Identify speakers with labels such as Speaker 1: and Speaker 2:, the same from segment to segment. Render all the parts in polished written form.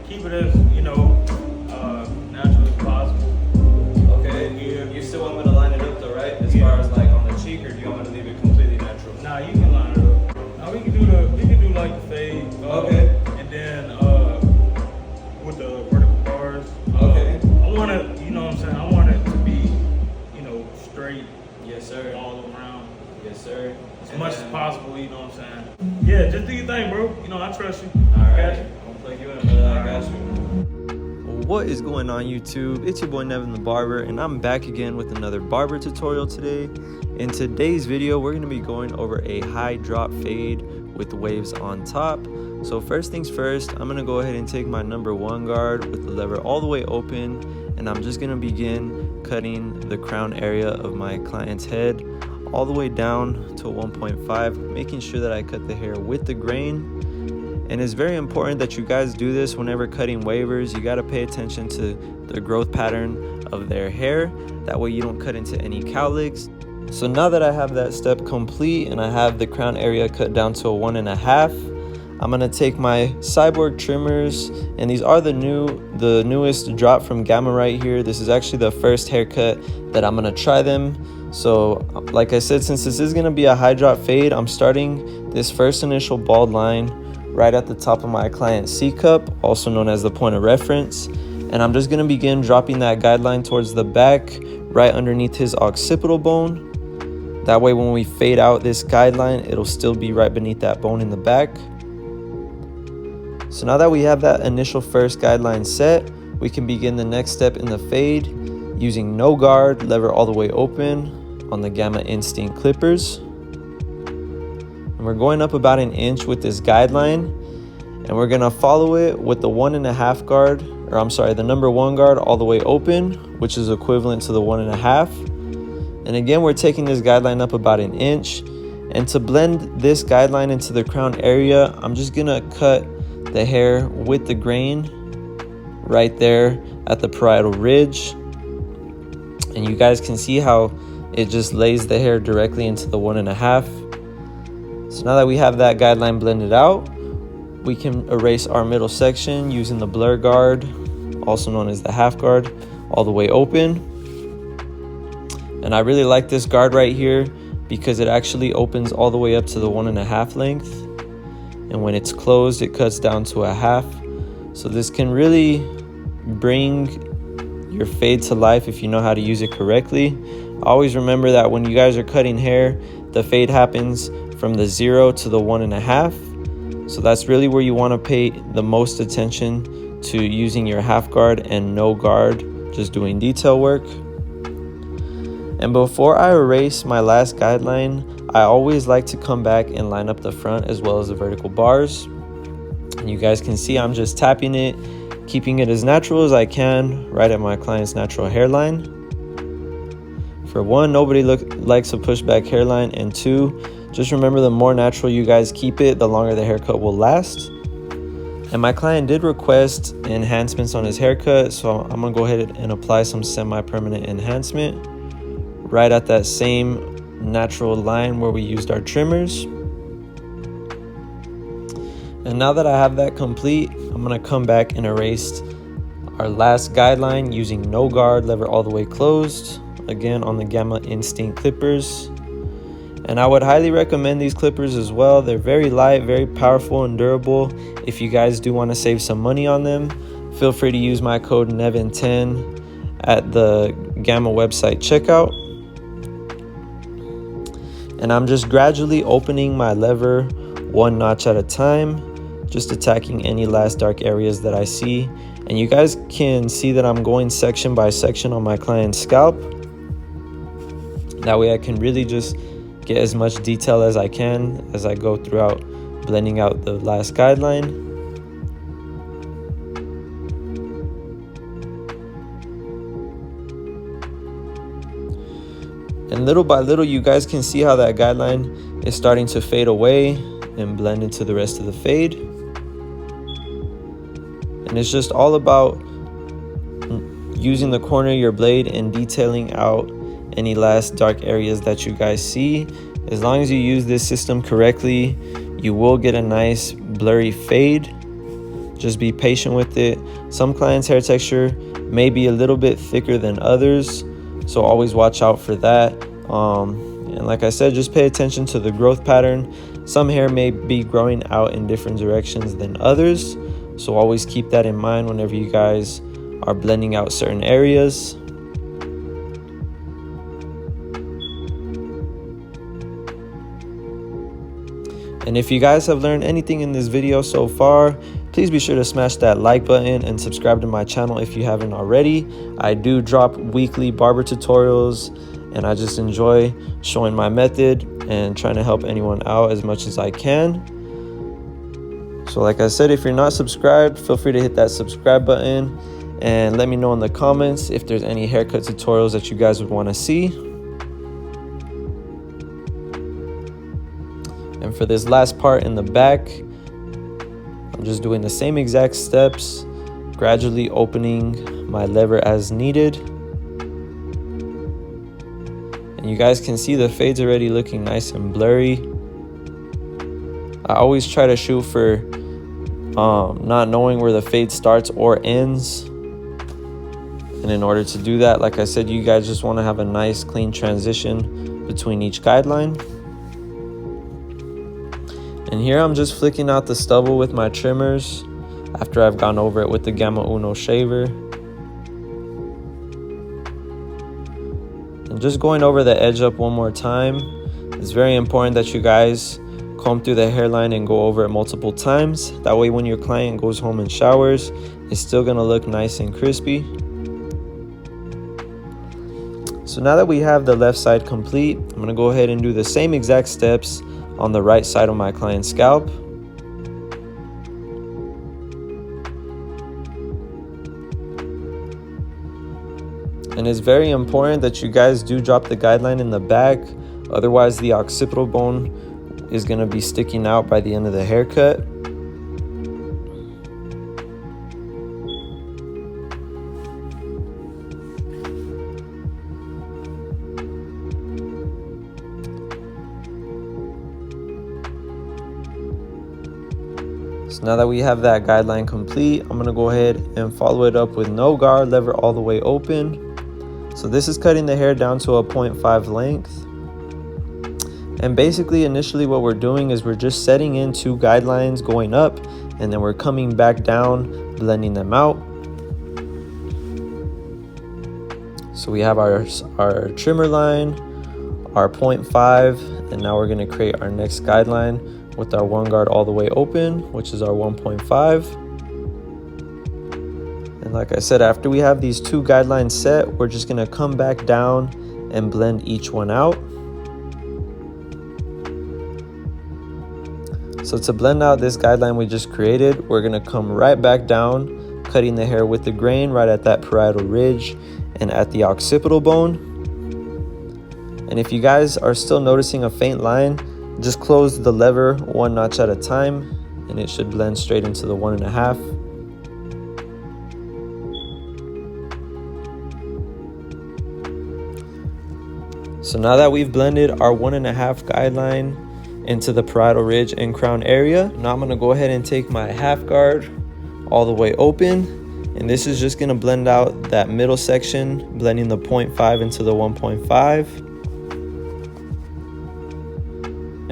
Speaker 1: keep it as, natural as possible.
Speaker 2: Okay, you still want me to line it up though, right? As far as like on the cheek, or do you want me to leave it completely natural?
Speaker 1: Nah, you can line it up. Now we can do like the fade.
Speaker 2: Okay.
Speaker 1: And then with the vertical bars.
Speaker 2: Okay.
Speaker 1: I want it, you know what I'm saying? I want it to be, straight.
Speaker 2: Yes, sir.
Speaker 1: All around.
Speaker 2: Yes, sir.
Speaker 1: As much as possible, you know what I'm saying? Yeah, just do your thing, bro. I trust you.
Speaker 2: All
Speaker 1: I
Speaker 2: right.
Speaker 1: got you.
Speaker 2: I'm gonna plug you in, brother. I got you.
Speaker 3: What is going on, YouTube? It's your boy Nevin the Barber, and I'm back again with another barber tutorial today. In today's video, we're going to be going over a high drop fade with waves on top. So first things first, I'm going to go ahead and take my number 1 guard with the lever all the way open, and I'm just going to begin cutting the crown area of my client's head all the way down to 1.5, making sure that I cut the hair with the grain. And it's very important that you guys do this whenever cutting wavers. You got to pay attention to the growth pattern of their hair. That way you don't cut into any cowlicks. So now that I have that step complete and I have the crown area cut down to a 1.5, I'm going to take my Cyborg trimmers, and these are the newest drop from Gamma right here. This is actually the first haircut that I'm going to try them. So like I said, since this is going to be a high drop fade, I'm starting this first initial bald line right at the top of my client's C-cup, also known as the point of reference. And I'm just gonna begin dropping that guideline towards the back, right underneath his occipital bone. That way when we fade out this guideline, it'll still be right beneath that bone in the back. So now that we have that initial first guideline set, we can begin the next step in the fade using no guard, lever all the way open on the Gamma Instinct clippers. We're going up about 1 inch with this guideline, and we're gonna follow it with the 1.5 guard, or I'm sorry, the number 1 guard all the way open, which is equivalent to the 1.5. And again, we're taking this guideline up about 1 inch. And to blend this guideline into the crown area, I'm just gonna cut the hair with the grain right there at the parietal ridge. And you guys can see how it just lays the hair directly into the 1.5. So now that we have that guideline blended out, we can erase our middle section using the blur guard, also known as the half guard, all the way open. And I really like this guard right here because it actually opens all the way up to the 1.5 length. And when it's closed, it cuts down to 1/2. So this can really bring your fade to life if you know how to use it correctly. Always remember that when you guys are cutting hair, the fade happens from the 0 to the 1.5. So that's really where you want to pay the most attention to using your half guard and no guard, just doing detail work. And before I erase my last guideline, I always like to come back and line up the front as well as the vertical bars. And you guys can see I'm just tapping it, keeping it as natural as I can right at my client's natural hairline. For one, nobody likes a pushback hairline, and 2, just remember the more natural you guys keep it, the longer the haircut will last. And my client did request enhancements on his haircut, so I'm gonna go ahead and apply some semi-permanent enhancement right at that same natural line where we used our trimmers. And now that I have that complete, I'm gonna come back and erase our last guideline using no guard, lever all the way closed, again on the Gamma Instinct clippers. And I would highly recommend these clippers as well. They're very light, very powerful and durable. If you guys do want to save some money on them, feel free to use my code NEVIN10 at the Gamma website checkout. And I'm just gradually opening my lever 1 notch at a time, just attacking any last dark areas that I see. And you guys can see that I'm going section by section on my client's scalp. That way I can really just get as much detail as I can as I go throughout blending out the last guideline. And little by little, you guys can see how that guideline is starting to fade away and blend into the rest of the fade. And it's just all about using the corner of your blade and detailing out any last dark areas that you guys see. As long as you use this system correctly, you will get a nice blurry fade. Just be patient with it. Some clients' hair texture may be a little bit thicker than others, so always watch out for that. And like I said, just pay attention to the growth pattern. Some hair may be growing out in different directions than others, so always keep that in mind whenever you guys are blending out certain areas. And if you guys have learned anything in this video so far, please be sure to smash that like button and subscribe to my channel if you haven't already. I do drop weekly barber tutorials, and I just enjoy showing my method and trying to help anyone out as much as I can. So like I said, if you're not subscribed, feel free to hit that subscribe button and let me know in the comments if there's any haircut tutorials that you guys would want to see. And for this last part in the back, I'm just doing the same exact steps, gradually opening my lever as needed. And you guys can see the fade's already looking nice and blurry. I always try to shoot for not knowing where the fade starts or ends. And in order to do that, like I said, you guys just want to have a nice clean transition between each guideline. And here I'm just flicking out the stubble with my trimmers after I've gone over it with the Gamma Uno shaver. And just going over the edge up one more time. It's very important that you guys comb through the hairline and go over it multiple times. That way when your client goes home and showers, it's still gonna look nice and crispy. So now that we have the left side complete, I'm gonna go ahead and do the same exact steps on the right side of my client's scalp. And it's very important that you guys do drop the guideline in the back, otherwise the occipital bone is going to be sticking out by the end of the haircut. So now that we have that guideline complete, I'm going to go ahead and follow it up with no guard, lever all the way open. So this is cutting the hair down to a 0.5 length. And basically initially what we're doing is we're just setting in two guidelines going up, and then we're coming back down, blending them out. So we have our trimmer line, our 0.5, and now we're going to create our next guideline with our one guard all the way open, which is our 1.5. And like I said, after we have these two guidelines set, we're just going to come back down and blend each one out. So to blend out this guideline we just created, we're going to come right back down, cutting the hair with the grain right at that parietal ridge and at the occipital bone. And if you guys are still noticing a faint line, just close the lever one notch at a time and it should blend straight into the 1.5. So now that we've blended our 1.5 guideline into the parietal ridge and crown area, now I'm going to go ahead and take my half guard all the way open, and this is just going to blend out that middle section, blending the 0.5 into the 1.5.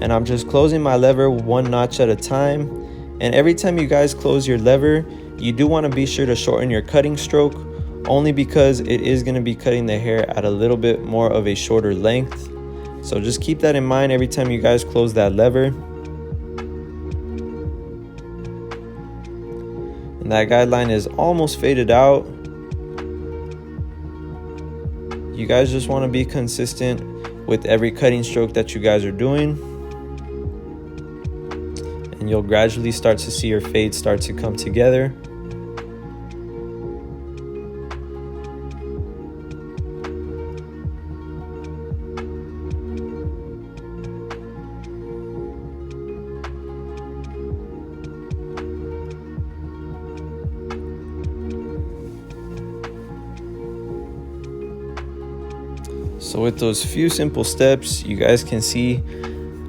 Speaker 3: And I'm just closing my lever one notch at a time. And every time you guys close your lever, you do want to be sure to shorten your cutting stroke, only because it is going to be cutting the hair at a little bit more of a shorter length. So just keep that in mind every time you guys close that lever. And that guideline is almost faded out. You guys just want to be consistent with every cutting stroke that you guys are doing, and you'll gradually start to see your fade start to come together. So with those few simple steps, you guys can see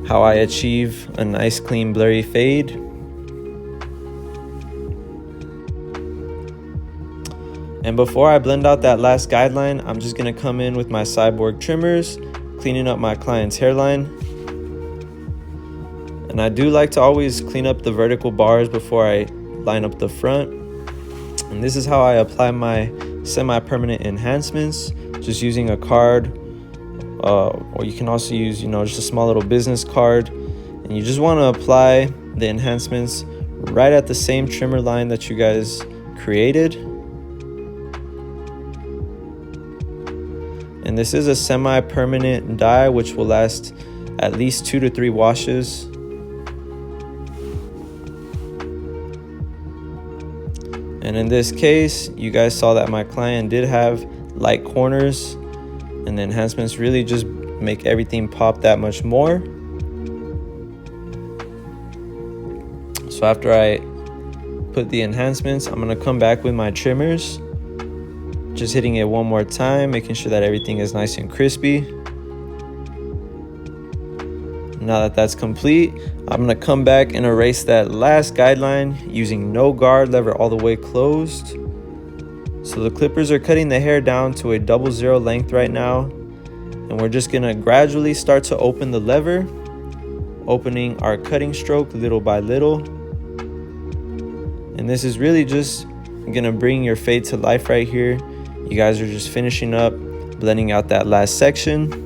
Speaker 3: how I achieve a nice clean blurry fade. And before I blend out that last guideline, I'm just gonna come in with my Cyborg trimmers, cleaning up my client's hairline. And I do like to always clean up the vertical bars before I line up the front. And this is how I apply my semi-permanent enhancements, just using a card, or you can also use, just a small little business card. And you just want to apply the enhancements right at the same trimmer line that you guys created. And this is a semi-permanent dye which will last at least 2 to 3 washes. And in this case, you guys saw that my client did have light corners, and the enhancements really just make everything pop that much more. So after I put the enhancements, I'm gonna come back with my trimmers, just hitting it one more time, making sure that everything is nice and crispy. Now that that's complete, I'm gonna come back and erase that last guideline using no guard, lever all the way closed. So the clippers are cutting the hair down to a 00 length right now, and we're just gonna gradually start to open the lever, opening our cutting stroke little by little. And this is really just gonna bring your fade to life right here. You guys are just finishing up blending out that last section.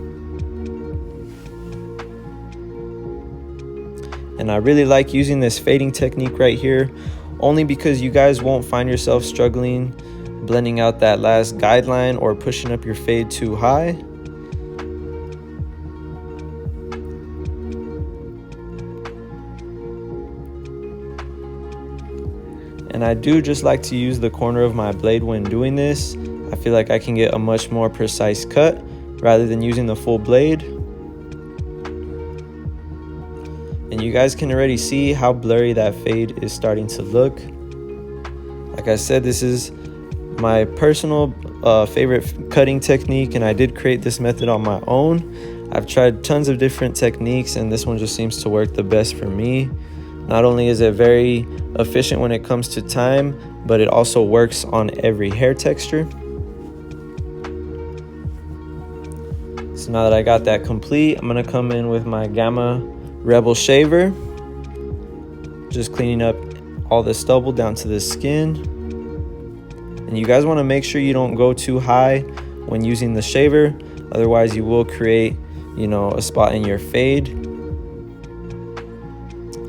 Speaker 3: And I really like using this fading technique right here, only because you guys won't find yourself struggling blending out that last guideline or pushing up your fade too high. And I do just like to use the corner of my blade when doing this. I feel like I can get a much more precise cut rather than using the full blade. And you guys can already see how blurry that fade is starting to look. Like I said, this is my personal favorite cutting technique, and I did create this method on my own. I've tried tons of different techniques, and this one just seems to work the best for me. Not only is it very efficient when it comes to time, but it also works on every hair texture. So now that I got that complete, I'm gonna come in with my Gamma Rebel shaver, just cleaning up all the stubble down to the skin. And you guys want to make sure you don't go too high when using the shaver, otherwise you will create a spot in your fade.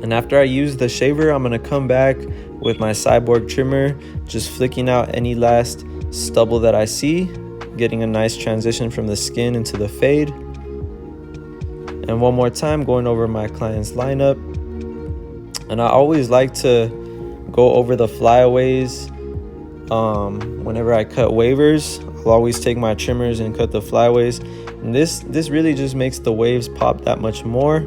Speaker 3: And after I use the shaver, I'm going to come back with my Cyborg trimmer, just flicking out any last stubble that I see, getting a nice transition from the skin into the fade. And one more time, going over my client's lineup. And I always like to go over the flyaways whenever I cut wavers. I'll always take my trimmers and cut the flyaways. And this really just makes the waves pop that much more.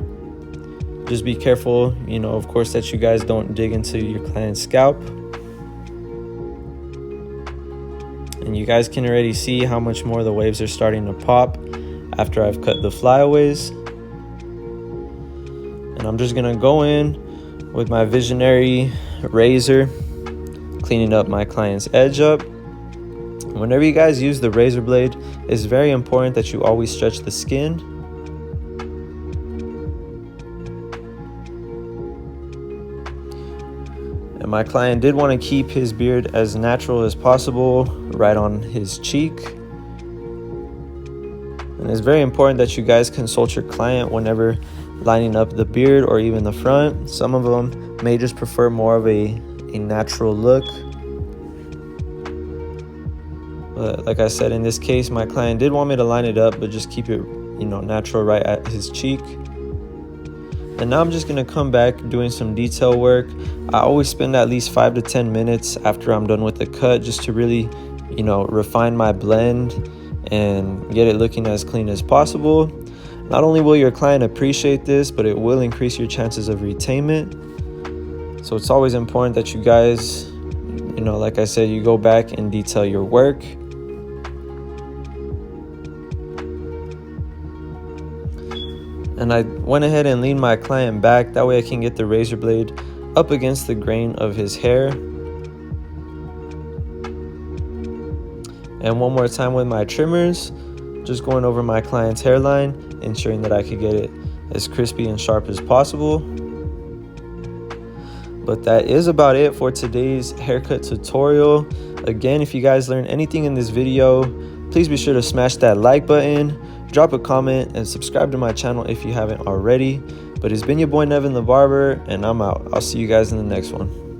Speaker 3: Just be careful, of course, that you guys don't dig into your client's scalp. And you guys can already see how much more the waves are starting to pop after I've cut the flyaways. And I'm just gonna go in with my visionary razor, cleaning up my client's edge up. Whenever you guys use the razor blade, it's very important that you always stretch the skin. And my client did want to keep his beard as natural as possible, right on his cheek. And it's very important that you guys consult your client whenever lining up the beard or even the front. Some of them may just prefer more of a natural look. But like I said, in this case, my client did want me to line it up, but just keep it, natural right at his cheek. And now I'm just gonna come back doing some detail work. I always spend at least 5 to 10 minutes after I'm done with the cut, just to really, refine my blend and get it looking as clean as possible. Not only will your client appreciate this, but it will increase your chances of retainment. So it's always important that you guys, like I said, you go back and detail your work. And I went ahead and leaned my client back, that way I can get the razor blade up against the grain of his hair. And one more time with my trimmers, just going over my client's hairline, ensuring that I could get it as crispy and sharp as possible. But that is about it for today's haircut tutorial. Again, if you guys learned anything in this video, please be sure to smash that like button, drop a comment, and subscribe to my channel if you haven't already. But it's been your boy Nevin the Barber, and I'm out. I'll see you guys in the next one.